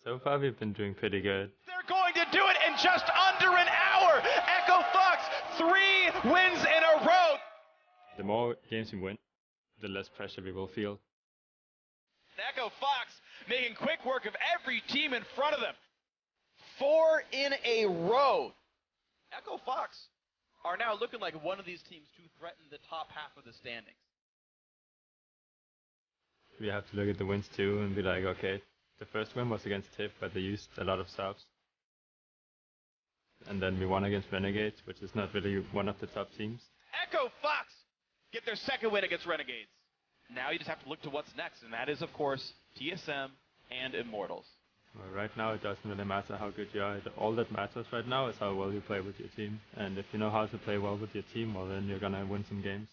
So far, we've been doing pretty good. They're going to do it in just under an hour. Echo Fox, 3 wins in a row. The more games we win, the less pressure we will feel. Echo Fox making quick work of every team in front of them. 4 in a row. Echo Fox are now looking like one of these teams to threaten the top half of the standings. We have to look at the wins too and be like, okay, the first win was against TIP, but they used a lot of subs. And then we won against Renegades, which is not really one of the top teams. Echo Fox get their second win against Renegades. Now you just have to look to what's next, and that is, of course, TSM and Immortals. Well, right now, it doesn't really matter how good you are. All that matters right now is how well you play with your team. And if you know how to play well with your team, well, then you're gonna win some games.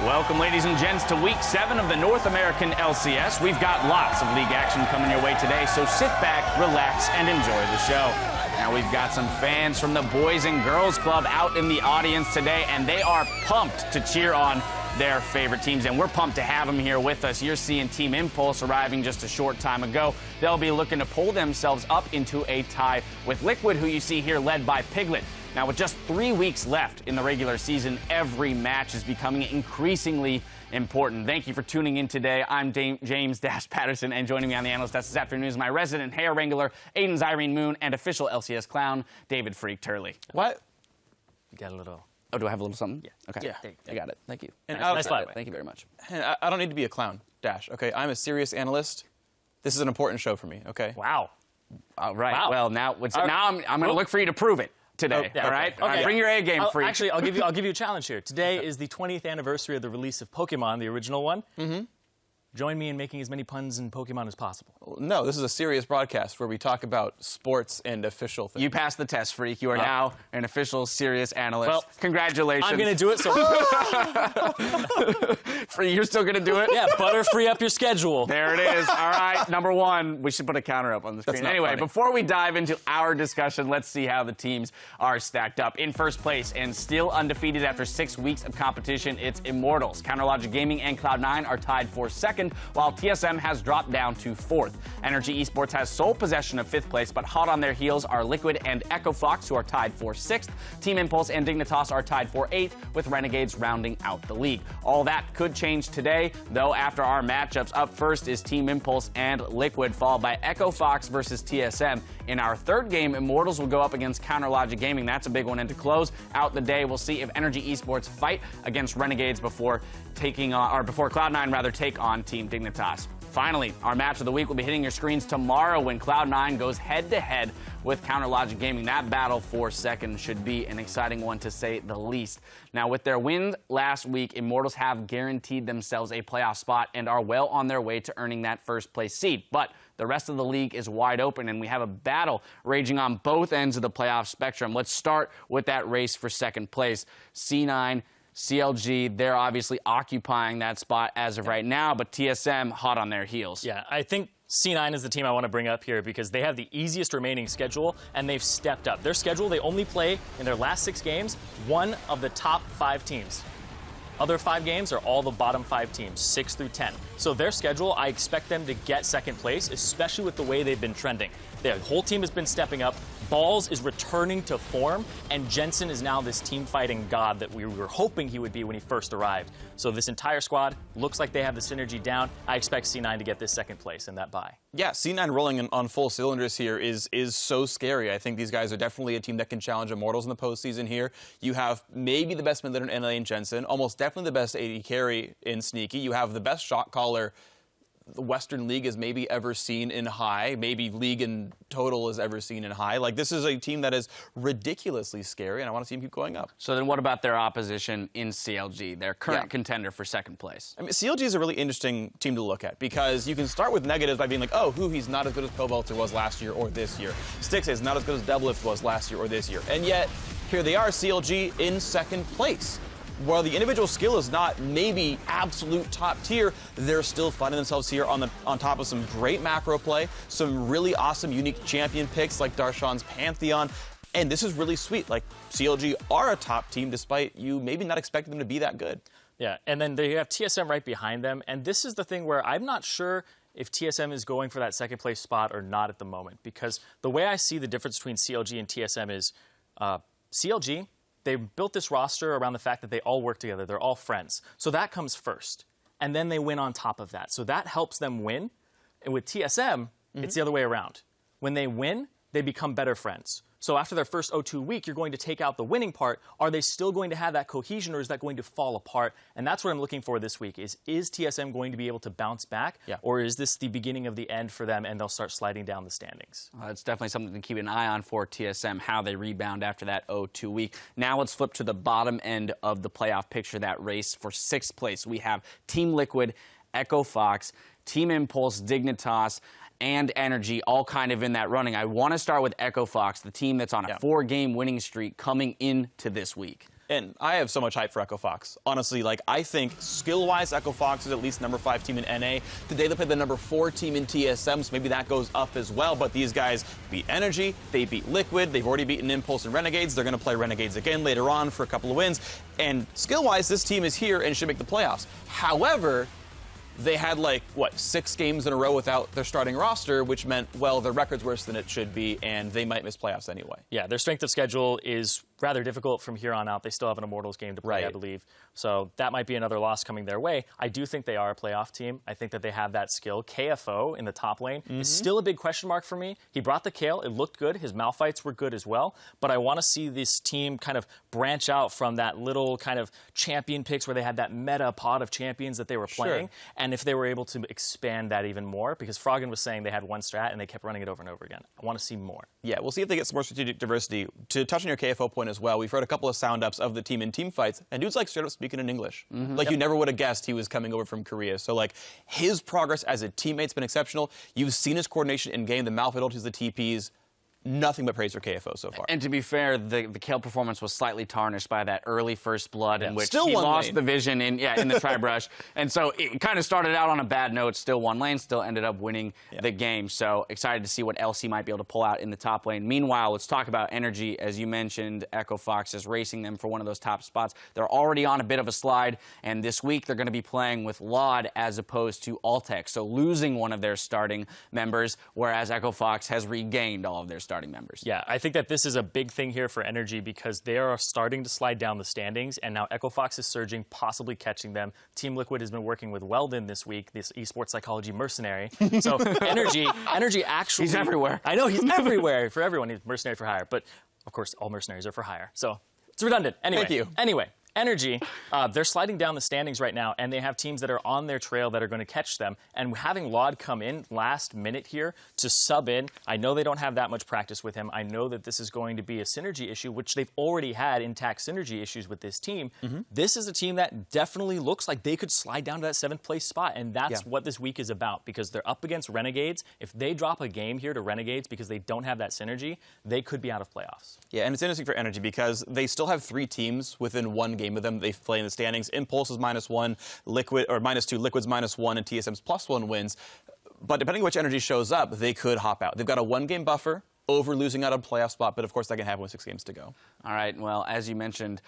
Welcome, ladies and gents, to Week 7 of the North American LCS. We've got lots of league action coming your way today, so sit back, relax, and enjoy the show. Now, we've got some fans from the Boys and Girls Club out in the audience today, and they are pumped to cheer on their favorite teams, and we're pumped to have them here with us. You're seeing Team Impulse arriving just a short time ago. They'll be looking to pull themselves up into a tie with Liquid, who you see here led by Piglet. Now, with just 3 weeks left in the regular season, every match is becoming increasingly important. Thank you for tuning in today. I'm James Dash Patterson, and joining me on the analyst desk this afternoon is my resident hair wrangler, Aiden's Irene Moon, and official LCS clown, David Phreak Turley. What? You got a little... Oh, do I have a little something? Yeah. Okay. Yeah. I got it. Thank you. And nice Thank you very much. I don't need to be a clown, Dash, okay? I'm a serious analyst. This is an important show for me, okay? Wow. All right. Wow. Well, now I'm going to look for you to prove it today. Yeah, all right? okay. All right, bring your A game, Phreak. Actually, I'll give you a challenge here. Today is the 20th anniversary of the release of Pokemon, the original one. Mm-hmm. Join me in making as many puns in Pokemon as possible. No, this is a serious broadcast where we talk about sports and official things. You passed the test, Phreak. You are now an official serious analyst. Well, congratulations. I'm going to do it, so... Phreak, you're still going to do it? Yeah, free up your schedule. There it is. All right, number one. We should put a counter up on the screen. Anyway, before we dive into our discussion, let's see how the teams are stacked up. In first place and still undefeated after 6 weeks of competition, it's Immortals. Counterlogic Gaming and Cloud9 are tied for second, while TSM has dropped down to 4th. Energy Esports has sole possession of 5th place, but hot on their heels are Liquid and Echo Fox, who are tied for 6th. Team Impulse and Dignitas are tied for 8th, with Renegades rounding out the league. All that could change today, though, after our matchups. Up first is Team Impulse and Liquid, followed by Echo Fox versus TSM. In our third game, Immortals will go up against Counterlogic Gaming. That's a big one. And to close out the day, we'll see if Energy Esports fight against Renegades before Cloud9 take on Team Dignitas. Finally, our match of the week will be hitting your screens tomorrow when Cloud9 goes head-to-head with Counterlogic Gaming. That battle for second should be an exciting one, to say the least. Now, with their win last week, Immortals have guaranteed themselves a playoff spot and are well on their way to earning that first-place seed. But the rest of the league is wide open, and we have a battle raging on both ends of the playoff spectrum. Let's start with that race for second place. C9, CLG, they're obviously occupying that spot as of right now, but TSM hot on their heels. Yeah, I think C9 is the team I want to bring up here because they have the easiest remaining schedule, and they've stepped up. Their schedule, they only play in their last 6 games one of the top 5 teams. Other 5 games are all the bottom 5 teams, 6 through 10. So their schedule, I expect them to get second place, especially with the way they've been trending. Their whole team has been stepping up. Balls is returning to form, and Jensen is now this team-fighting god that we were hoping he would be when he first arrived. So this entire squad looks like they have the synergy down. I expect C9 to get this second place in that bye. Yeah, C9 rolling on full cylinders here is so scary. I think these guys are definitely a team that can challenge Immortals in the postseason here. You have maybe the best mid laner in NA in Jensen, almost definitely the best AD carry in Sneaky. You have the best shot caller the Western League has maybe ever seen in high, maybe league in total has ever seen in high. Like, this is a team that is ridiculously scary, and I want to see them keep going up. So then what about their opposition in CLG, their current contender for second place? I mean, CLG is a really interesting team to look at because you can start with negatives by being like, oh, he's not as good as Cobelter was last year or this year. Styx is not as good as Doublelift was last year or this year. And yet, here they are, CLG in second place. while the individual skill is not maybe absolute top tier, they're still finding themselves here on top of some great macro play, some really awesome unique champion picks like Darshan's Pantheon. And this is really sweet. Like, CLG are a top team despite you maybe not expecting them to be that good. Yeah, and then they have TSM right behind them. And this is the thing where I'm not sure if TSM is going for that second place spot or not at the moment. Because the way I see the difference between CLG and TSM is CLG, they built this roster around the fact that they all work together. They're all friends. So that comes first. And then they win on top of that. So that helps them win. And with TSM, it's the other way around. When they win, they become better friends. So after their first O2 week, you're going to take out the winning part. Are they still going to have that cohesion, or is that going to fall apart? And that's what I'm looking for this week. Is TSM going to be able to bounce back? Yeah. Or is this the beginning of the end for them and they'll start sliding down the standings? It's definitely something to keep an eye on for TSM, how they rebound after that O2 week. Now let's flip to the bottom end of the playoff picture, that race for 6th place. We have Team Liquid, Echo Fox, Team Impulse, Dignitas, and Energy all kind of in that running. I want to start with Echo Fox, the team that's on a 4-game winning streak coming into this week. And I have so much hype for Echo Fox. Honestly, like, I think skill-wise, Echo Fox is at least number 5 team in NA. Today they played the number 4 team in TSM, so maybe that goes up as well. But these guys beat Energy, they beat Liquid, they've already beaten Impulse and Renegades. They're going to play Renegades again later on for a couple of wins. And skill-wise, this team is here and should make the playoffs. However, they had, like, 6 games in a row without their starting roster, which meant, well, their record's worse than it should be, and they might miss playoffs anyway. Yeah, their strength of schedule is rather difficult from here on out. They still have an Immortals game to play, I believe. So that might be another loss coming their way. I do think they are a playoff team. I think that they have that skill. KFO in the top lane is still a big question mark for me. He brought the Kayle. It looked good. His Malphites were good as well. But I want to see this team kind of branch out from that little kind of champion picks where they had that meta pod of champions that they were playing. And if they were able to expand that even more, because Froggen was saying they had one strat and they kept running it over and over again. I want to see more. Yeah, we'll see if they get some more strategic diversity. To touch on your KFO point as well, we've heard a couple of sound ups of the team in team fights, and dude's like straight up speaking in English. Like, you never would have guessed he was coming over from Korea. So, like, his progress as a teammate's been exceptional. You've seen his coordination in game, the Malphite ultis, the TPs. Nothing but praise for KFO so far. And to be fair, the Kayle performance was slightly tarnished by that early first blood in which still he lost lane. the vision in the tri-brush. And so it kind of started out on a bad note, still one lane, still ended up winning the game. So excited to see what else he might be able to pull out in the top lane. Meanwhile, let's talk about Energy. As you mentioned, Echo Fox is racing them for one of those top spots. They're already on a bit of a slide, and this week they're going to be playing with Laud as opposed to Altec. So losing one of their starting members, whereas Echo Fox has regained all of their starting members. Yeah, I think that this is a big thing here for Energy because they are starting to slide down the standings, and now Echo Fox is surging, possibly catching them. Team Liquid has been working with Weldon this week, this esports psychology mercenary. So Energy actually... He's everywhere. I know, he's everywhere for everyone. He's mercenary for hire, but of course all mercenaries are for hire. So it's redundant. Anyway, Thank you. Anyway. Energy, they're sliding down the standings right now, and they have teams that are on their trail that are going to catch them. And having Laud come in last minute here to sub in, I know they don't have that much practice with him. I know that this is going to be a synergy issue, which they've already had intact synergy issues with this team. This is a team that definitely looks like they could slide down to that 7th place spot, and that's what this week is about, because they're up against Renegades. If they drop a game here to Renegades because they don't have that synergy, they could be out of playoffs. Yeah, and it's interesting for Energy because they still have 3 teams within one game of them they play in the standings. Impulse is -1, Liquid or -2, Liquid's -1, and TSM's +1 wins. But depending on which Energy shows up, they could hop out. They've got a 1-game buffer over losing out on a playoff spot, but of course that can happen with 6 games to go. All right, well, as you mentioned,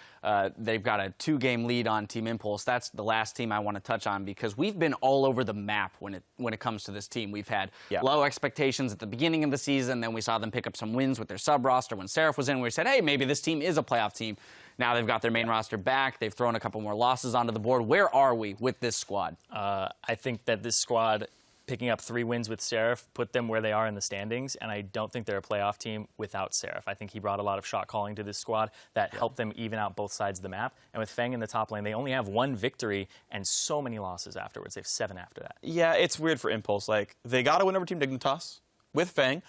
they've got a 2-game lead on Team Impulse. That's the last team I want to touch on because we've been all over the map when it comes to this team. We've had low expectations at the beginning of the season, then we saw them pick up some wins with their sub-roster when Seraph was in. We said, hey, maybe this team is a playoff team. Now they've got their main roster back. They've thrown a couple more losses onto the board. Where are we with this squad? I think that this squad, picking up 3 wins with Seraph, put them where they are in the standings, and I don't think they're a playoff team without Seraph. I think he brought a lot of shot calling to this squad that helped them even out both sides of the map. And with Feng in the top lane, they only have 1 victory and so many losses afterwards. They have 7 after that. Yeah, it's weird for Impulse. Like, they got to win over Team Dignitas with Feng.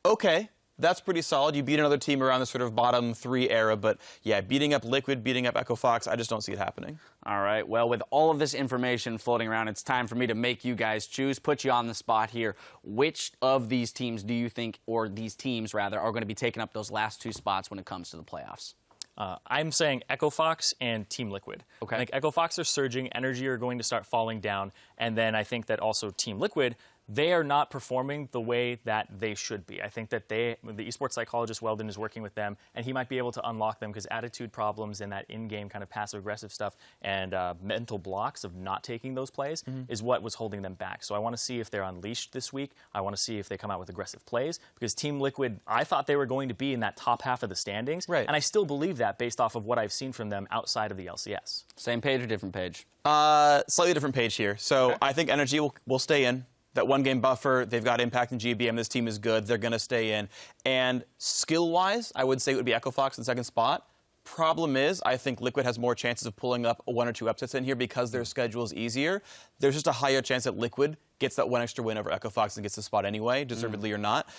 Okay. That's pretty solid. You beat another team around the sort of bottom 3 era, but yeah, beating up Liquid, beating up Echo Fox, I just don't see it happening. All right, well, with all of this information floating around, it's time for me to make you guys choose, put you on the spot here. Which of these teams do you think, or these teams rather, are going to be taking up those last 2 spots when it comes to the playoffs? I'm saying Echo Fox and Team Liquid. Okay. I think Echo Fox are surging, Energy are going to start falling down, and then I think that also Team Liquid, they are not performing the way that they should be. I think that the esports psychologist Weldon is working with them, and he might be able to unlock them because attitude problems and that in-game kind of passive-aggressive stuff and mental blocks of not taking those plays is what was holding them back. So I want to see if they're unleashed this week. I want to see if they come out with aggressive plays because Team Liquid, I thought they were going to be in that top half of the standings, right. And I still believe that based off of what I've seen from them outside of the LCS. Same page or different page? Slightly different page here. So I think Energy will stay in. That one-game buffer, they've got impact in GBM. This team is good. They're going to stay in. And skill-wise, I would say it would be Echo Fox in second spot. Problem is, I think Liquid has more chances of pulling up 1 or 2 upsets in here because their schedule is easier. There's just a higher chance that Liquid gets that 1 extra win over Echo Fox and gets the spot anyway, deservedly or not.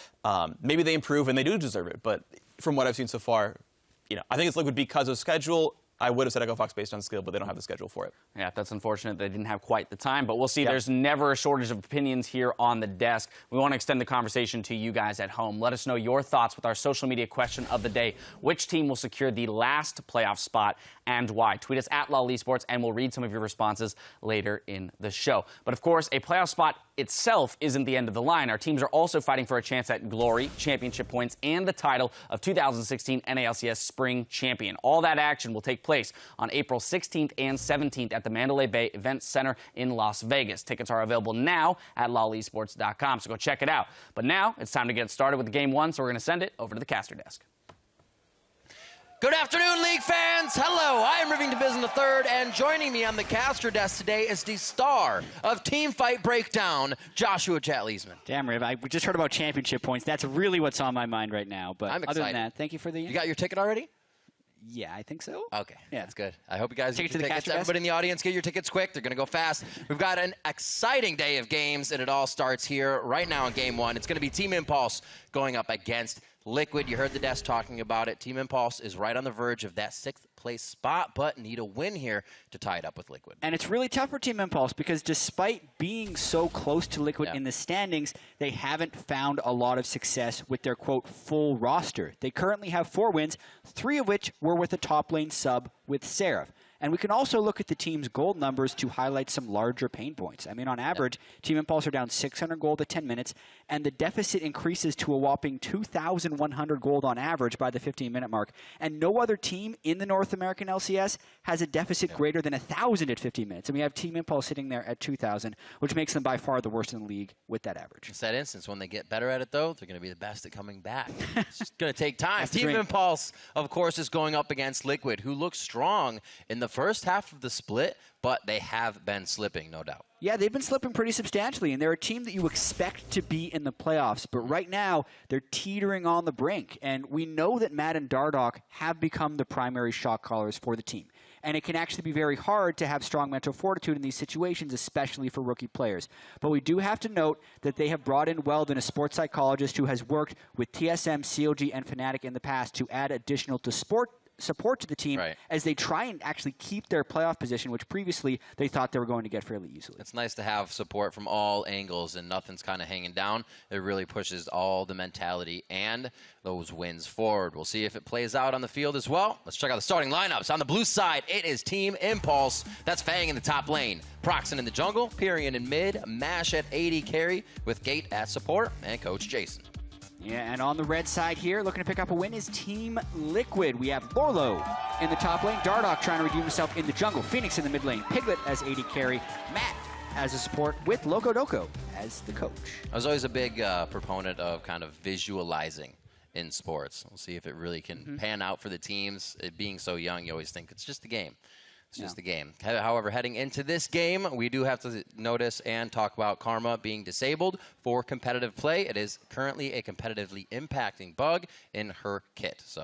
Maybe they improve and they do deserve it, but from what I've seen so far, I think it's Liquid because of schedule. I would have said Echo Fox based on skill, but they don't have the schedule for it. Yeah, that's unfortunate. They didn't have quite the time, but we'll see. Yep. There's never a shortage of opinions here on the desk. We want to extend the conversation to you guys at home. Let us know your thoughts with our social media question of the day. Which team will secure the last playoff spot and why? Tweet us at LOL Esports, and we'll read some of your responses later in the show. But of course, a playoff spot itself isn't the end of the line. Our teams are also fighting for a chance at glory, championship points, and the title of 2016 NA LCS Spring Champion. All that action will take place on April 16th and 17th at the Mandalay Bay Event Center in Las Vegas. Tickets are available now at lolesports.com, so go check it out. But now it's time to get started with Game 1, so we're going to send it over to the caster desk. Good afternoon, League fans. Hello, I am Rivington Bizen III, and joining me on the caster desk today is the star of Team Fight Breakdown, Joshua Chatleesman. Damn, Riv, we just heard about championship points. That's really what's on my mind right now. But I'm other excited. than that, thank you for the... You got your ticket already? Yeah, I think so. Okay, yeah. That's good. I hope you guys Ticket get your to the tickets. caster desk? Everybody in the audience, get your tickets quick. They're going to go fast. We've got an exciting day of games, and it all starts here right now in Game 1. It's going to be Team Impulse going up against Liquid. You heard the desk talking about it. Team Impulse is right on the verge of that 6th place spot, but need a win here to tie it up with Liquid. And it's really tough for Team Impulse because despite being so close to Liquid in the standings, they haven't found a lot of success with their, quote, full roster. They currently have 4 wins, 3 of which were with a top lane sub with Seraph. And we can also look at the team's gold numbers to highlight some larger pain points. I mean, on average, Team Impulse are down 600 gold at 10 minutes, and the deficit increases to a whopping 2,100 gold on average by the 15-minute mark. And no other team in the North American LCS has a deficit greater than 1,000 at 15 minutes. And we have Team Impulse sitting there at 2,000, which makes them by far the worst in the league with that average. It's that instance. When they get better at it, though, they're going to be the best at coming back. It's just going to take time. Team Impulse, of course, is going up against Liquid, who looks strong in the first half of the split, but they have been slipping, no doubt. Yeah, they've been slipping pretty substantially, and they're a team that you expect to be in the playoffs. But right now, they're teetering on the brink. And we know that Matt and Dardoch have become the primary shot callers for the team. And it can actually be very hard to have strong mental fortitude in these situations, especially for rookie players. But we do have to note that they have brought in Weldon, a sports psychologist who has worked with TSM, COG, and Fnatic in the past to add additional support to the team as they try and actually keep their playoff position, which previously they thought they were going to get fairly easily. It's nice to have support from all angles and nothing's kind of hanging down. It really pushes all the mentality and those wins forward. We'll see if it plays out on the field as well. Let's check out the starting lineups. On the blue side, it is Team Impulse. That's Fang in the top lane, Proxen in the jungle, Pyrian in mid, Mash at AD carry with Gate at support, and Coach Jason. Yeah, and on the red side here, looking to pick up a win is Team Liquid. We have Lorlo in the top lane, Dardoch trying to redeem himself in the jungle, Phoenix in the mid lane, Piglet as AD carry, Matt as a support with Loco Doco as the coach. I was always a big proponent of kind of visualizing in sports. We'll see if it really can pan out for the teams. It being so young, you always think it's just a game. It's just a game. However, heading into this game, we do have to notice and talk about Karma being disabled for competitive play. It is currently a competitively impacting bug in her kit. So